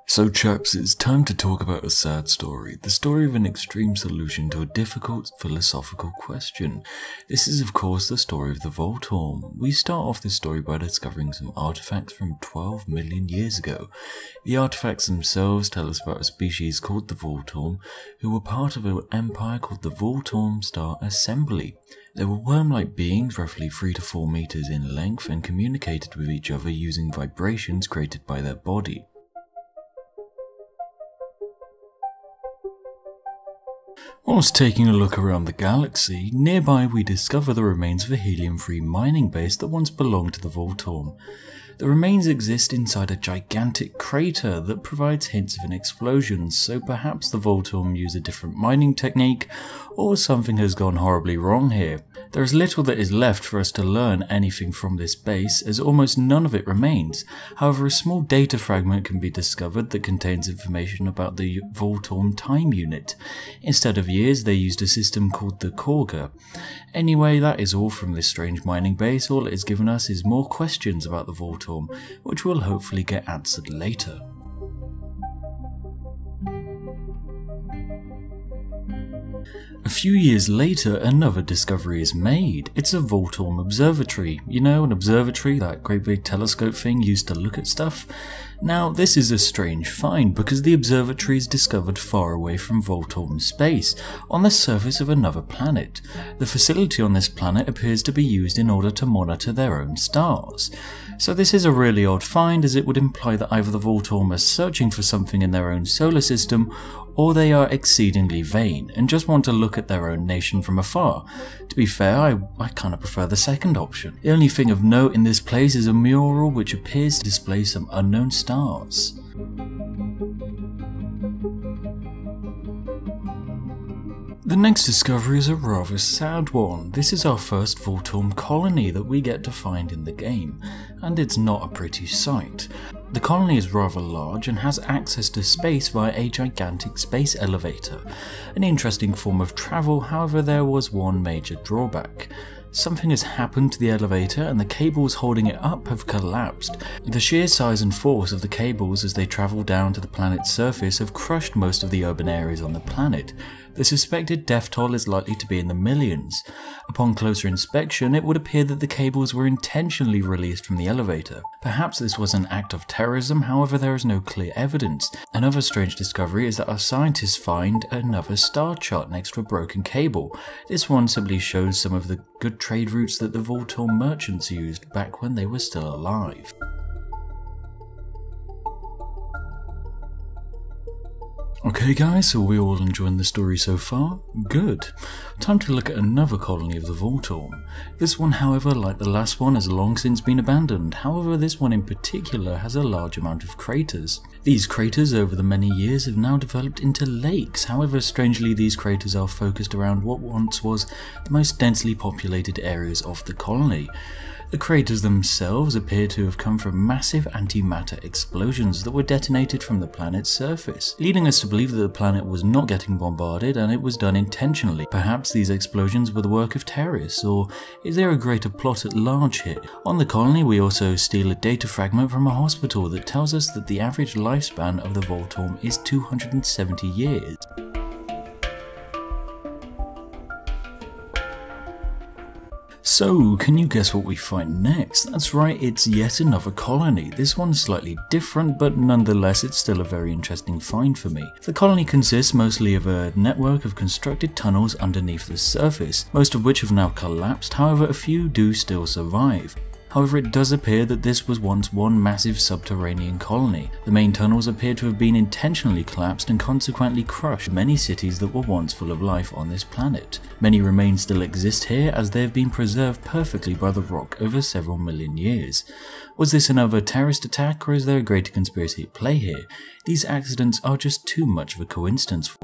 So chaps, it's time to talk about a sad story, the story of an extreme solution to a difficult philosophical question. This is of course the story of the Vultaum. We start off this story by discovering some artifacts from 12 million years ago. The artifacts themselves tell us about a species called the Vultaum, who were part of an empire called the Vultaum Star Assembly. They were worm-like beings roughly 3 to 4 meters in length and communicated with each other using vibrations created by their body. Whilst taking a look around the galaxy, nearby we discover the remains of a helium-3 mining base that once belonged to the Vultaum. The remains exist inside a gigantic crater that provides hints of an explosion, so perhaps the Vultaum used a different mining technique, or something has gone horribly wrong here. There is little that is left for us to learn anything from this base, as almost none of it remains. However, a small data fragment can be discovered that contains information about the Vultaum time unit. Instead of years, they used a system called the Korga. Anyway, that is all from this strange mining base. All it has given us is more questions about the Vultaum, which will hopefully get answered later. A few years later, another discovery is made. It's a Vultaum Observatory. You know, an observatory, that great big telescope thing used to look at stuff. Now, this is a strange find because the observatory is discovered far away from Vultaum space, on the surface of another planet. The facility on this planet appears to be used in order to monitor their own stars. So this is a really odd find, as it would imply that either the Vultaum are searching for something in their own solar system, or they are exceedingly vain and just want to look at their own nation from afar. To be fair, I kind of prefer the second option. The only thing of note in this place is a mural which appears to display some unknown stars. The next discovery is a rather sad one. This is our first Vultaum colony that we get to find in the game, and it's not a pretty sight. The colony is rather large and has access to space via a gigantic space elevator. An interesting form of travel, however there was one major drawback. Something has happened to the elevator and the cables holding it up have collapsed. The sheer size and force of the cables as they travel down to the planet's surface have crushed most of the urban areas on the planet. The suspected death toll is likely to be in the millions. Upon closer inspection, it would appear that the cables were intentionally released from the elevator. Perhaps this was an act of terrorism, however there is no clear evidence. Another strange discovery is that our scientists find another star chart next to a broken cable. This one simply shows some of the good trade routes that the Vultaum merchants used back when they were still alive. Okay guys, so we all enjoying the story so far? Good. Time to look at another colony of the Vultaum. This one, however, like the last one, has long since been abandoned. However, this one in particular has a large amount of craters. These craters over the many years have now developed into lakes. However, strangely, these craters are focused around what once was the most densely populated areas of the colony. The craters themselves appear to have come from massive antimatter explosions that were detonated from the planet's surface, leading us to believe that the planet was not getting bombarded and it was done intentionally. Perhaps these explosions were the work of terrorists, or is there a greater plot at large here? On the colony, we also steal a data fragment from a hospital that tells us that the average lifespan of the Vultaum is 270 years. So, can you guess what we find next? That's right, it's yet another colony. This one's slightly different, but nonetheless it's still a very interesting find for me. The colony consists mostly of a network of constructed tunnels underneath the surface, most of which have now collapsed, however a few do still survive. However, it does appear that this was once one massive subterranean colony. The main tunnels appear to have been intentionally collapsed and consequently crushed many cities that were once full of life on this planet. Many remains still exist here as they have been preserved perfectly by the rock over several million years. Was this another terrorist attack, or is there a greater conspiracy at play here? These accidents are just too much of a coincidence.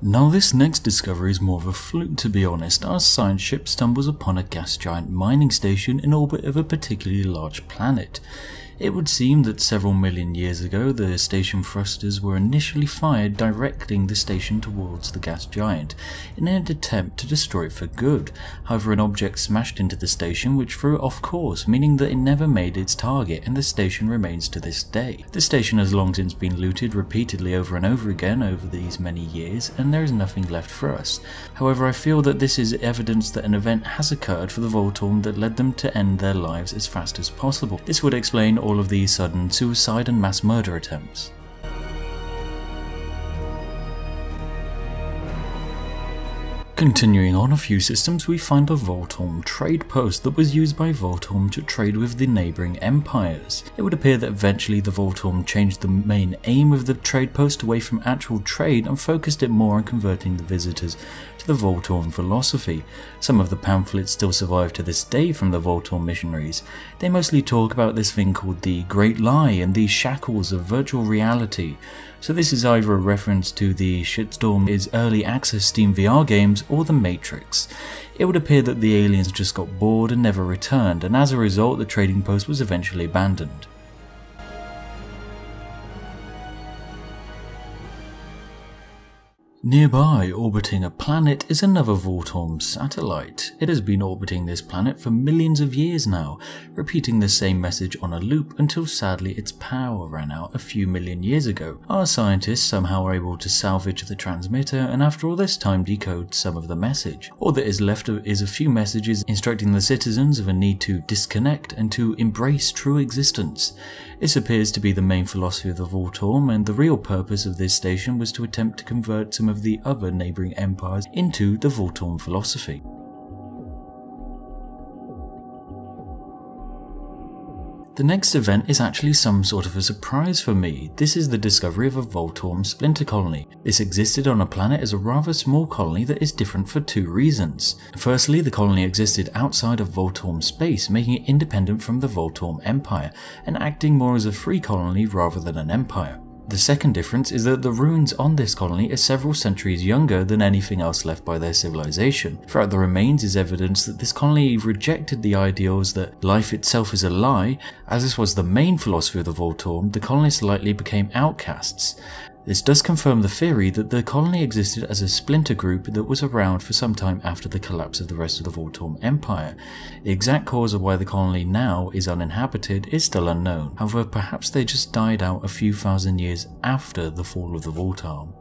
Now this next discovery is more of a fluke, to be honest. Our science ship stumbles upon a gas giant mining station in orbit of a particularly large planet. It would seem that several million years ago the station thrusters were initially fired, directing the station towards the gas giant in an attempt to destroy it for good. However, an object smashed into the station which threw it off course, meaning that it never made its target, and the station remains to this day. The station has long since been looted repeatedly over and over again over these many years, and there is nothing left for us. However, I feel that this is evidence that an event has occurred for the Vultaum that led them to end their lives as fast as possible. This would explain all of these sudden suicide and mass murder attempts. Continuing on a few systems, we find a Vultaum trade post that was used by Vultaum to trade with the neighbouring empires. It would appear that eventually the Vultaum changed the main aim of the trade post away from actual trade and focused it more on converting the visitors to the Vultaum philosophy. Some of the pamphlets still survive to this day from the Vultaum missionaries. They mostly talk about this thing called the Great Lie and the shackles of virtual reality. So this is either a reference to the shitstorm is early access Steam VR games or the Matrix. It would appear that the aliens just got bored and never returned, and as a result the trading post was eventually abandoned. Nearby, orbiting a planet, is another Vultaum Satellite. It has been orbiting this planet for millions of years now, repeating the same message on a loop until sadly its power ran out a few million years ago. Our scientists somehow were able to salvage the transmitter and after all this time decode some of the message. All that is left is a few messages instructing the citizens of a need to disconnect and to embrace true existence. This appears to be the main philosophy of the Vultaum, and the real purpose of this station was to attempt to convert some of the other neighbouring empires into the Vultaum philosophy. The next event is actually some sort of a surprise for me. This is the discovery of a Vultaum Splinter colony. This existed on a planet as a rather small colony that is different for two reasons. Firstly, the colony existed outside of Vultaum space, making it independent from the Vultaum Empire, and acting more as a free colony rather than an empire. The second difference is that the ruins on this colony are several centuries younger than anything else left by their civilization. Throughout the remains is evidence that this colony rejected the ideals that life itself is a lie. As this was the main philosophy of the Vultaum, the colonists likely became outcasts. This does confirm the theory that the colony existed as a splinter group that was around for some time after the collapse of the rest of the Vultaum Empire. The exact cause of why the colony now is uninhabited is still unknown, however perhaps they just died out a few thousand years after the fall of the Vultaum.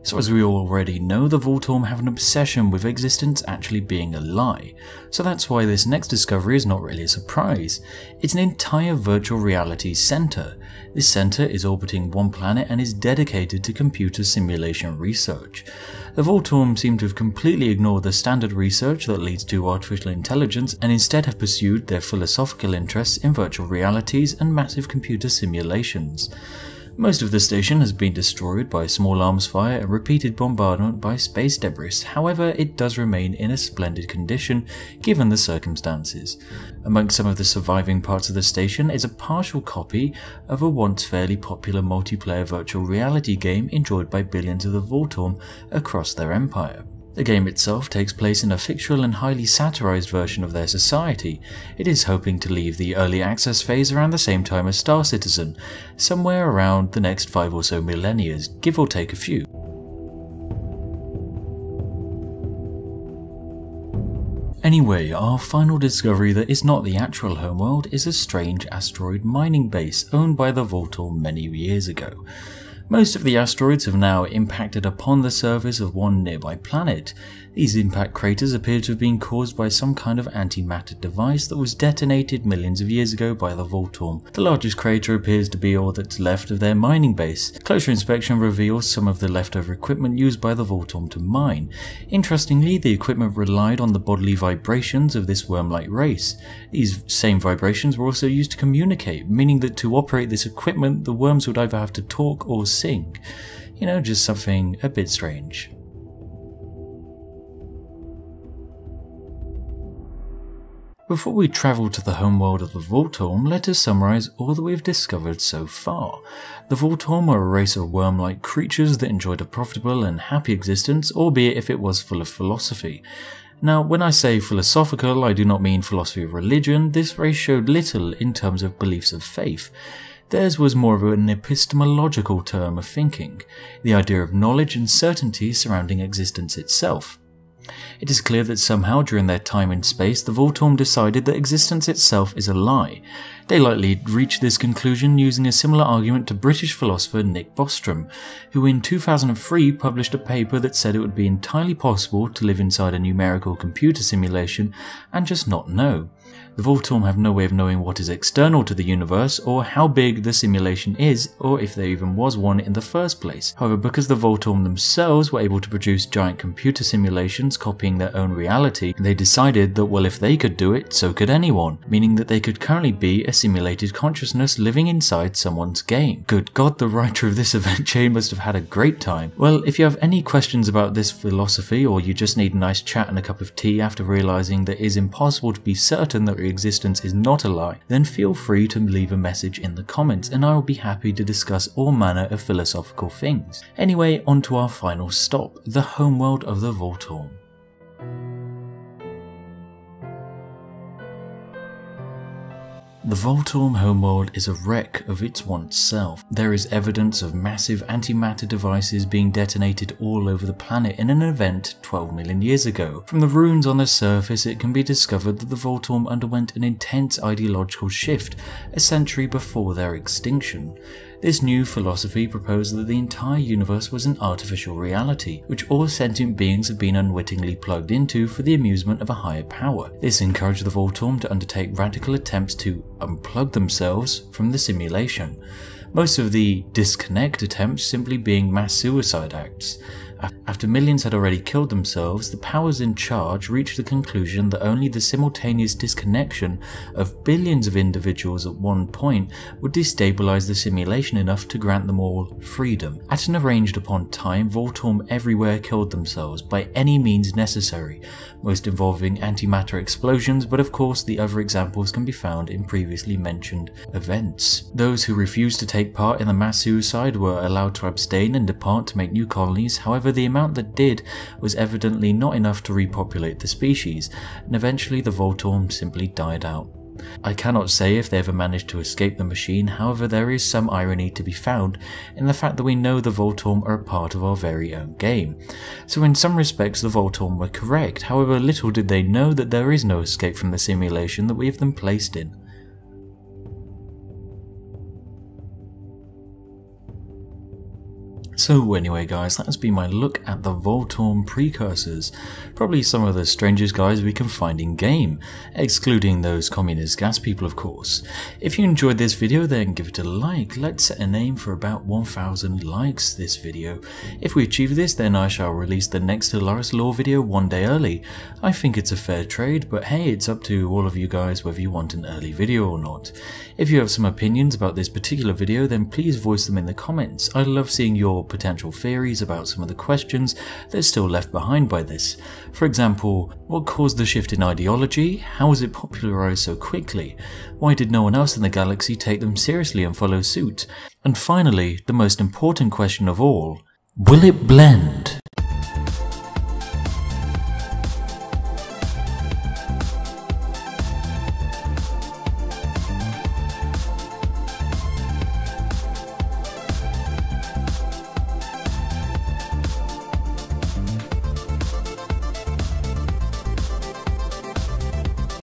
So as we already know, the Vultaum have an obsession with existence actually being a lie, so that's why this next discovery is not really a surprise. It's an entire virtual reality centre. This centre is orbiting one planet and is dedicated to computer simulation research. The Vultaum seem to have completely ignored the standard research that leads to artificial intelligence and instead have pursued their philosophical interests in virtual realities and massive computer simulations. Most of the station has been destroyed by small arms fire and repeated bombardment by space debris, however it does remain in a splendid condition given the circumstances. Amongst some of the surviving parts of the station is a partial copy of a once fairly popular multiplayer virtual reality game enjoyed by billions of the Vultaum across their empire. The game itself takes place in a fictional and highly satirized version of their society. It is hoping to leave the early access phase around the same time as Star Citizen, somewhere around the next 5 or so millennia, give or take a few. Anyway, our final discovery that is not the actual homeworld is a strange asteroid mining base owned by the Vultaum many years ago. Most of the asteroids have now impacted upon the surface of one nearby planet. These impact craters appear to have been caused by some kind of antimatter device that was detonated millions of years ago by the Vultaum. The largest crater appears to be all that's left of their mining base. Closer inspection reveals some of the leftover equipment used by the Vultaum to mine. Interestingly, the equipment relied on the bodily vibrations of this worm-like race. These same vibrations were also used to communicate, meaning that to operate this equipment, the worms would either have to talk or sing. You know, just something a bit strange. Before we travel to the homeworld of the Vultaum, let us summarise all that we have discovered so far. The Vultaum are a race of worm-like creatures that enjoyed a profitable and happy existence, albeit if it was full of philosophy. Now, when I say philosophical, I do not mean philosophy of religion. This race showed little in terms of beliefs of faith. Theirs was more of an epistemological term of thinking, the idea of knowledge and certainty surrounding existence itself. It is clear that somehow during their time in space, the Vultaum decided that existence itself is a lie. They likely reached this conclusion using a similar argument to British philosopher Nick Bostrom, who in 2003 published a paper that said it would be entirely possible to live inside a numerical computer simulation and just not know. The Vultaum have no way of knowing what is external to the universe, or how big the simulation is, or if there even was one in the first place. However, because the Vultaum themselves were able to produce giant computer simulations copying their own reality, they decided that, well, if they could do it, so could anyone, meaning that they could currently be a simulated consciousness living inside someone's game. Good God, the writer of this event chain must have had a great time. Well, if you have any questions about this philosophy, or you just need a nice chat and a cup of tea after realizing that it is impossible to be certain that your existence is not a lie, then feel free to leave a message in the comments and I will be happy to discuss all manner of philosophical things. Anyway, on to our final stop, the homeworld of the Vultaum. The Vultaum homeworld is a wreck of its once self. There is evidence of massive antimatter devices being detonated all over the planet in an event 12 million years ago. From the ruins on the surface, it can be discovered that the Vultaum underwent an intense ideological shift a century before their extinction. This new philosophy proposed that the entire universe was an artificial reality, which all sentient beings have been unwittingly plugged into for the amusement of a higher power. This encouraged the Vultaum to undertake radical attempts to unplug themselves from the simulation, most of the disconnect attempts simply being mass suicide acts. After millions had already killed themselves, the powers in charge reached the conclusion that only the simultaneous disconnection of billions of individuals at one point would destabilize the simulation enough to grant them all freedom. At an arranged upon time, Vultaum everywhere killed themselves by any means necessary, most involving antimatter explosions, but of course the other examples can be found in previously mentioned events. Those who refused to take part in the mass suicide were allowed to abstain and depart to make new colonies. However, the amount that did was evidently not enough to repopulate the species, and eventually the Vultaum simply died out. I cannot say if they ever managed to escape the machine, however there is some irony to be found in the fact that we know the Vultaum are a part of our very own game. So in some respects the Vultaum were correct, however little did they know that there is no escape from the simulation that we have them placed in. So anyway guys, that has been my look at the Vultaum precursors, probably some of the strangest guys we can find in game, excluding those communist gas people of course. If you enjoyed this video then give it a like. Let's set a name for about 1000 likes this video. If we achieve this then I shall release the next Stellaris lore video one day early. I think it's a fair trade, but hey, it's up to all of you guys whether you want an early video or not. If you have some opinions about this particular video then please voice them in the comments. I love seeing your potential theories about some of the questions that are still left behind by this. For example, what caused the shift in ideology? How was it popularized so quickly? Why did no one else in the galaxy take them seriously and follow suit? And finally, the most important question of all, will it blend?